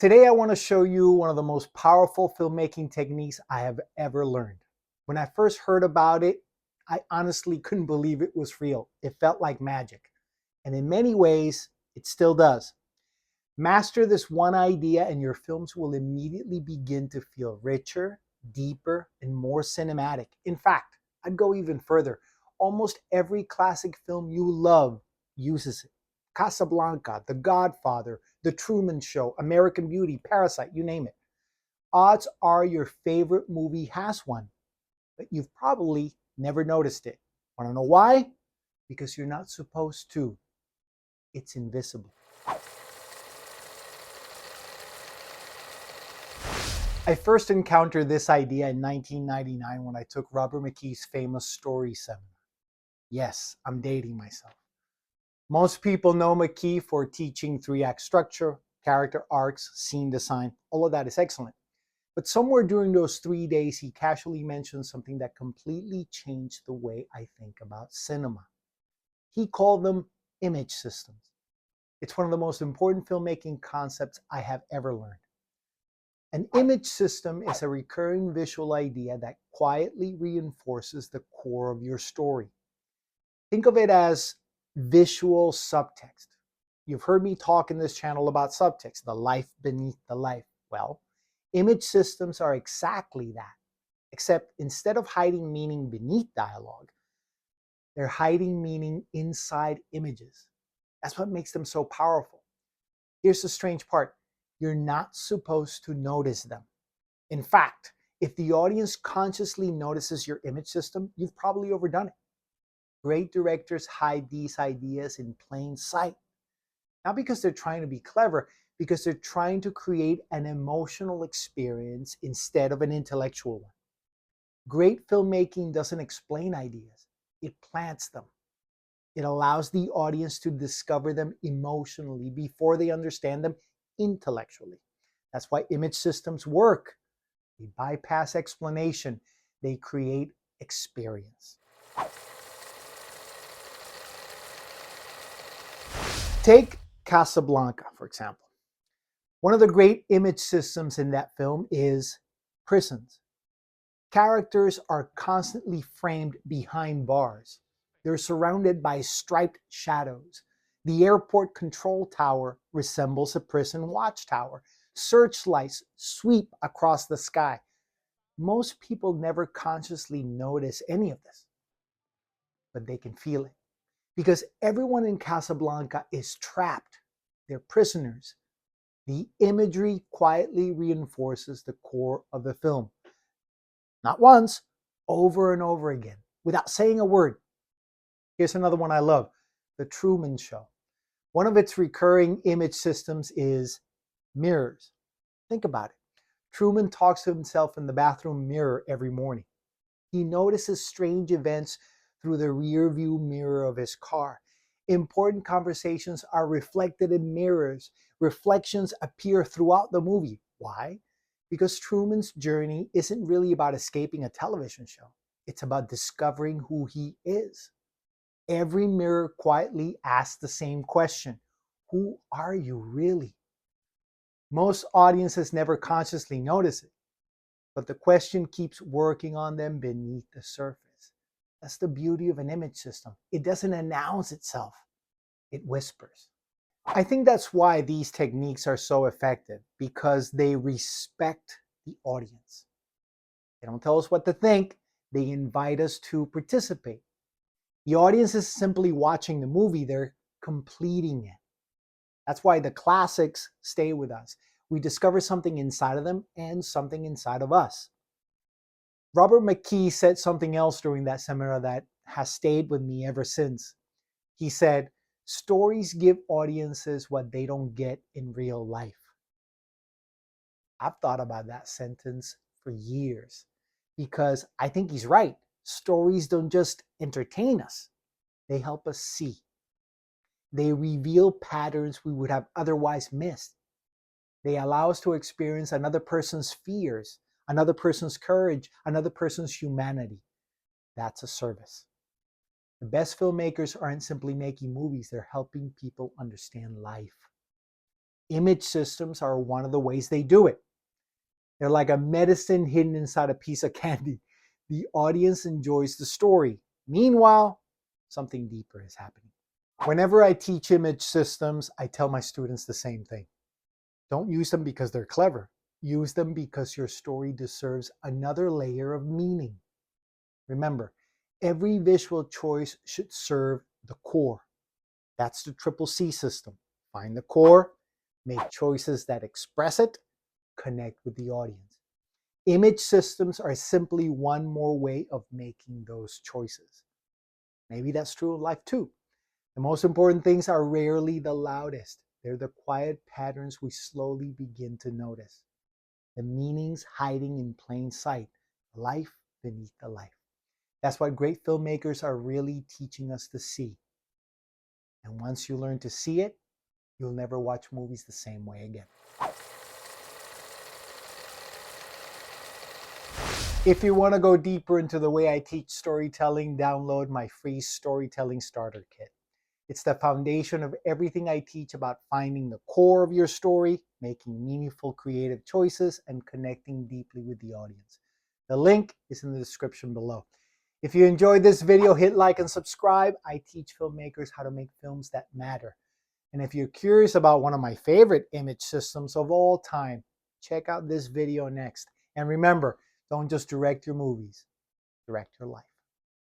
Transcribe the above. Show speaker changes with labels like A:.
A: Today, I want to show you one of the most powerful filmmaking techniques I have ever learned. When I first heard about it, I honestly couldn't believe it was real. It felt like magic. And in many ways, it still does. Master this one idea and your films will immediately begin to feel richer, deeper, and more cinematic. In fact, I'd go even further. Almost every classic film you love uses it. Casablanca, The Godfather, The Truman Show, American Beauty, Parasite, you name it. Odds are your favorite movie has one, but you've probably never noticed it. Want to know why? Because you're not supposed to. It's invisible. I first encountered this idea in 1999 when I took Robert McKee's famous story seminar. Yes, I'm dating myself. Most people know McKee for teaching 3-act structure, character arcs, scene design. All of that is excellent. But somewhere during those 3 days, he casually mentioned something that completely changed the way I think about cinema. He called them image systems. It's one of the most important filmmaking concepts I have ever learned. An image system is a recurring visual idea that quietly reinforces the core of your story. Think of it as visual subtext. You've heard me talk in this channel about subtext, the life beneath the life. Well, image systems are exactly that, except instead of hiding meaning beneath dialogue, they're hiding meaning inside images. That's what makes them so powerful. Here's the strange part. You're not supposed to notice them. In fact, if the audience consciously notices your image system, you've probably overdone it. Great directors hide these ideas in plain sight. Not because they're trying to be clever, because they're trying to create an emotional experience instead of an intellectual one. Great filmmaking doesn't explain ideas, it plants them. It allows the audience to discover them emotionally before they understand them intellectually. That's why image systems work. They bypass explanation, they create experience. Take Casablanca, for example. One of the great image systems in that film is prisons. Characters are constantly framed behind bars. They're surrounded by striped shadows. The airport control tower resembles a prison watchtower. Searchlights sweep across the sky. Most people never consciously notice any of this, but they can feel it. Because everyone in Casablanca is trapped. They're prisoners. The imagery quietly reinforces the core of the film. Not once, over and over again, without saying a word. Here's another one I love, The Truman Show. One of its recurring image systems is mirrors. Think about it. Truman talks to himself in the bathroom mirror every morning. He notices strange events through the rear view mirror of his car. Important conversations are reflected in mirrors. Reflections appear throughout the movie. Why? Because Truman's journey isn't really about escaping a television show. It's about discovering who he is. Every mirror quietly asks the same question. Who are you really? Most audiences never consciously notice it, but the question keeps working on them beneath the surface. That's the beauty of an image system. It doesn't announce itself, it whispers. I think that's why these techniques are so effective, because they respect the audience. They don't tell us what to think, they invite us to participate. The audience is simply watching the movie, they're completing it. That's why the classics stay with us. We discover something inside of them and something inside of us. Robert McKee said something else during that seminar that has stayed with me ever since. He said, stories give audiences what they don't get in real life. I've thought about that sentence for years because I think he's right. Stories don't just entertain us, they help us see. They reveal patterns we would have otherwise missed. They allow us to experience another person's fears, another person's courage, another person's humanity. That's a service. The best filmmakers aren't simply making movies, they're helping people understand life. Image systems are one of the ways they do it. They're like a medicine hidden inside a piece of candy. The audience enjoys the story. Meanwhile, something deeper is happening. Whenever I teach image systems, I tell my students the same thing. Don't use them because they're clever. Use them because your story deserves another layer of meaning. Remember, every visual choice should serve the core. That's the triple C system. Find the core, make choices that express it, connect with the audience. Image systems are simply one more way of making those choices. Maybe that's true of life too. The most important things are rarely the loudest. They're the quiet patterns we slowly begin to notice. The meanings hiding in plain sight. Life beneath the life. That's what great filmmakers are really teaching us to see. And once you learn to see it, you'll never watch movies the same way again. If you want to go deeper into the way I teach storytelling, download my free storytelling starter kit. It's the foundation of everything I teach about finding the core of your story, making meaningful creative choices, and connecting deeply with the audience. The link is in the description below. If you enjoyed this video, hit like and subscribe. I teach filmmakers how to make films that matter. And if you're curious about one of my favorite image systems of all time, check out this video next. And remember, don't just direct your movies, direct your life.